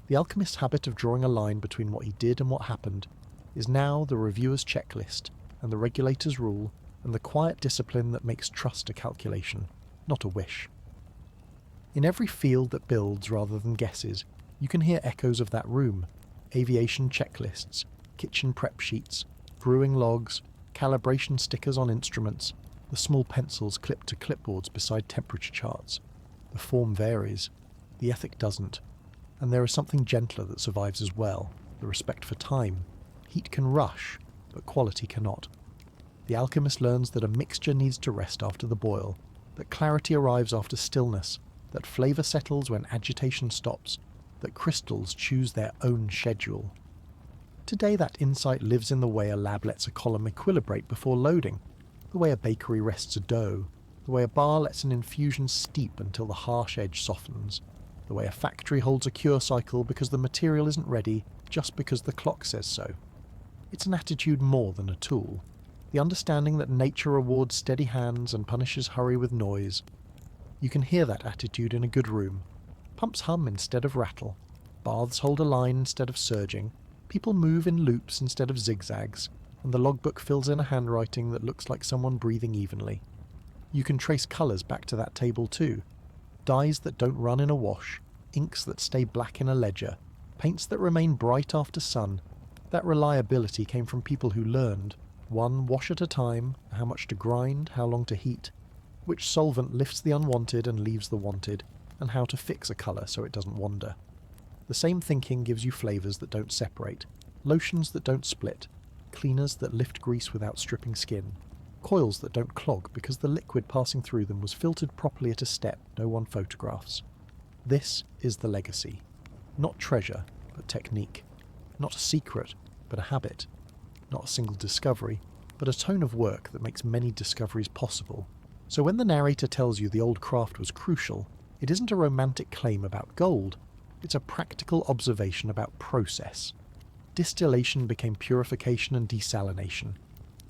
Speaker 1: The alchemist's habit of drawing a line between what he did and what happened is now the reviewer's checklist and the regulator's rule and the quiet discipline that makes trust a calculation, not a wish. In every field that builds rather than guesses, you can hear echoes of that room: aviation checklists, kitchen prep sheets, brewing logs, calibration stickers on instruments, the small pencils clipped to clipboards beside temperature charts. The form varies, the ethic doesn't, and there is something gentler that survives as well, the respect for time. Heat can rush, but quality cannot. The alchemist learns that a mixture needs to rest after the boil, that clarity arrives after stillness, that flavour settles when agitation stops, that crystals choose their own schedule. Today that insight lives in the way a lab lets a column equilibrate before loading, the way a bakery rests a dough, the way a bar lets an infusion steep until the harsh edge softens, the way a factory holds a cure cycle because the material isn't ready just because the clock says so. It's an attitude more than a tool, the understanding that nature rewards steady hands and punishes hurry with noise. You can hear that attitude in a good room. Pumps hum instead of rattle, baths hold a line instead of surging, people move in loops instead of zigzags, and the logbook fills in a handwriting that looks like someone breathing evenly. You can trace colours back to that table too. Dyes that don't run in a wash, inks that stay black in a ledger, paints that remain bright after sun. That reliability came from people who learned, one wash at a time, how much to grind, how long to heat, which solvent lifts the unwanted and leaves the wanted, and how to fix a colour so it doesn't wander. The same thinking gives you flavours that don't separate, lotions that don't split, cleaners that lift grease without stripping skin, coils that don't clog because the liquid passing through them was filtered properly at a step no one photographs. This is the legacy. Not treasure, but technique. Not a secret, but a habit. Not a single discovery, but a tone of work that makes many discoveries possible. So when the narrator tells you the old craft was crucial, it isn't a romantic claim about gold. It's a practical observation about process. Distillation became purification and desalination.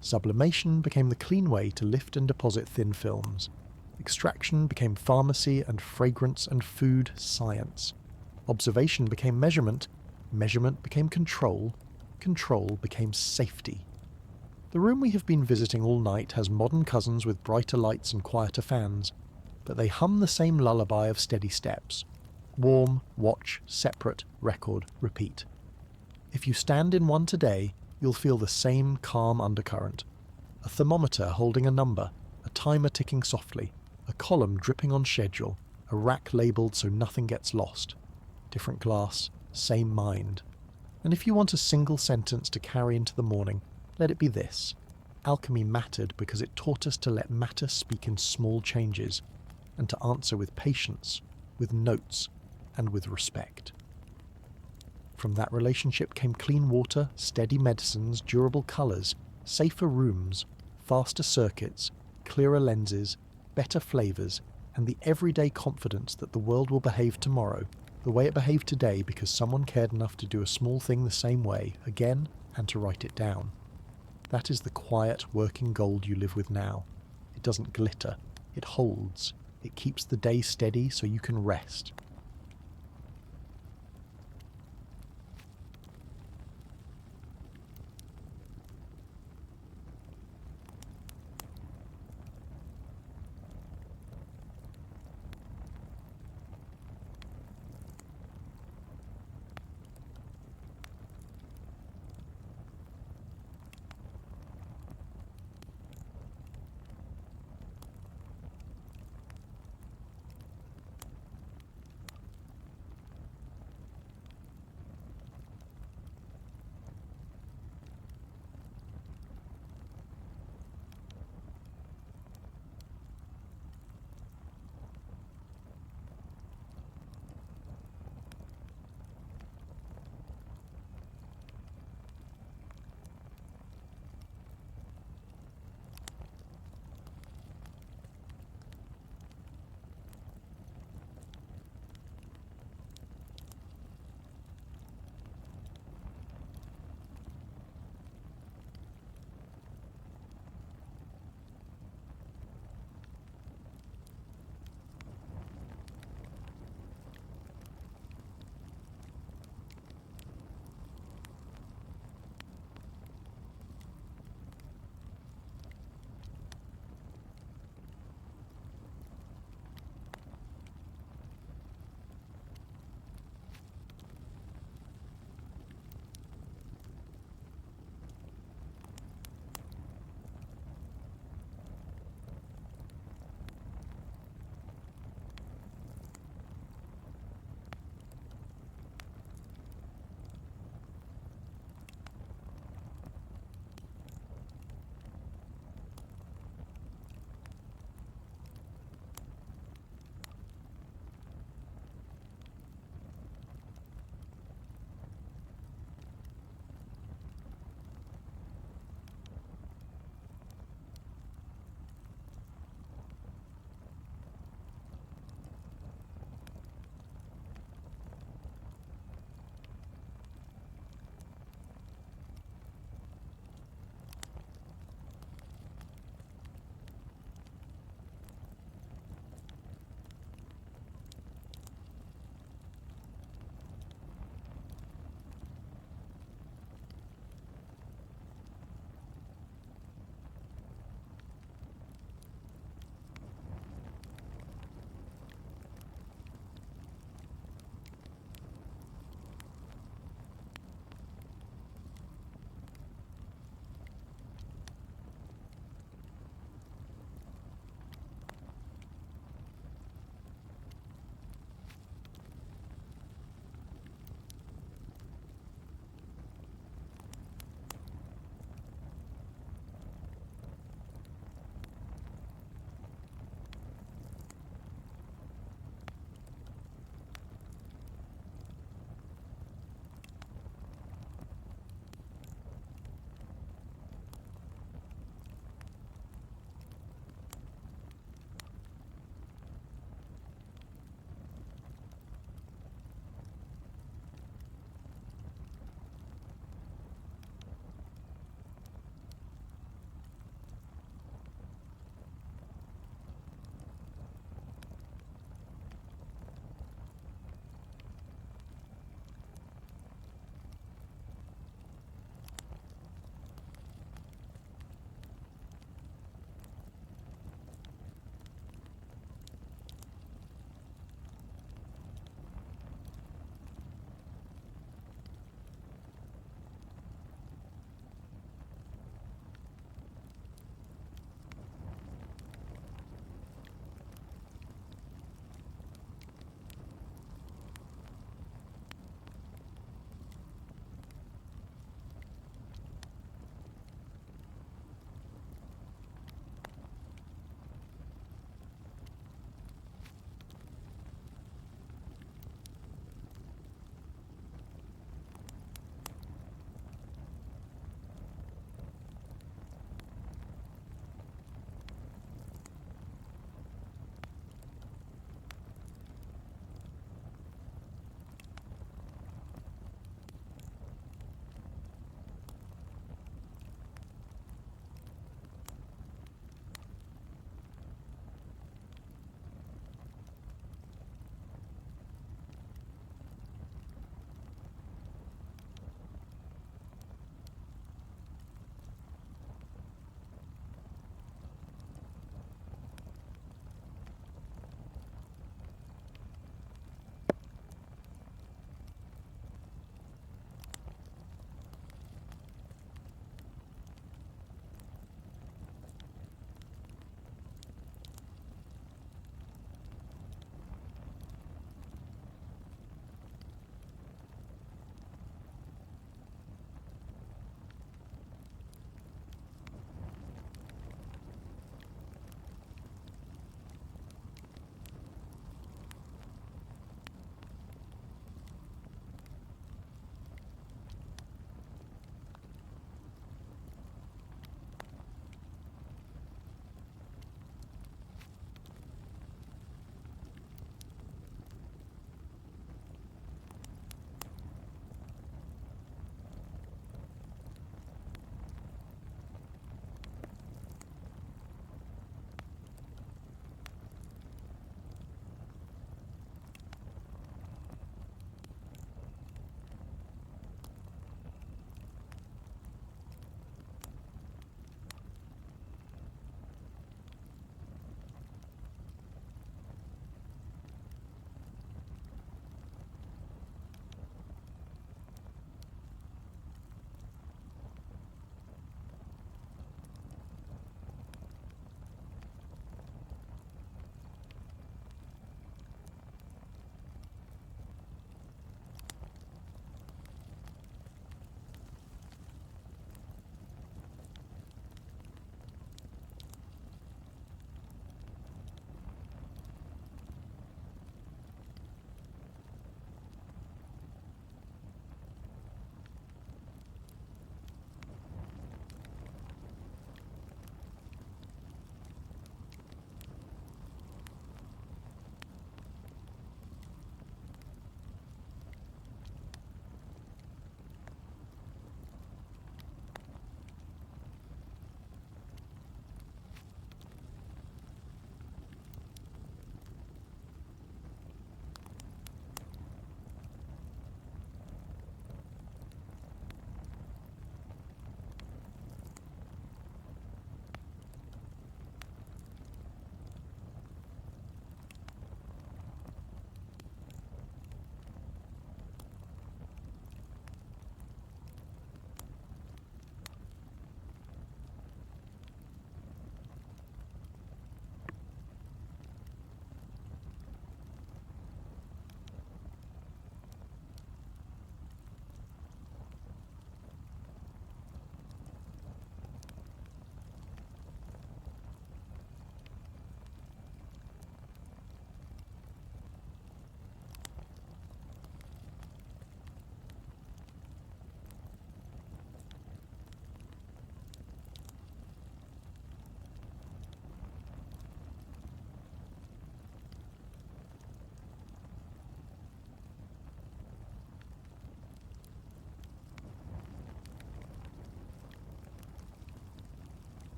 Speaker 1: Sublimation became the clean way to lift and deposit thin films. Extraction became pharmacy and fragrance and food science. Observation became measurement. Measurement became control. Control became safety. The room we have been visiting all night has modern cousins with brighter lights and quieter fans, but they hum the same lullaby of steady steps. Warm, watch, separate, record, repeat. If you stand in one today, you'll feel the same calm undercurrent. A thermometer holding a number, a timer ticking softly, a column dripping on schedule, a rack labelled so nothing gets lost. Different glass, same mind. And if you want a single sentence to carry into the morning, let it be this. Alchemy mattered because it taught us to let matter speak in small changes, and to answer with patience, with notes, and with respect. From that relationship came clean water, steady medicines, durable colours, safer rooms, faster circuits, clearer lenses, better flavours, and the everyday confidence that the world will behave tomorrow, the way it behaved today because someone cared enough to do a small thing the same way, again, and to write it down. That is the quiet, working gold you live with now. It doesn't glitter. It holds. It keeps the day steady so you can rest.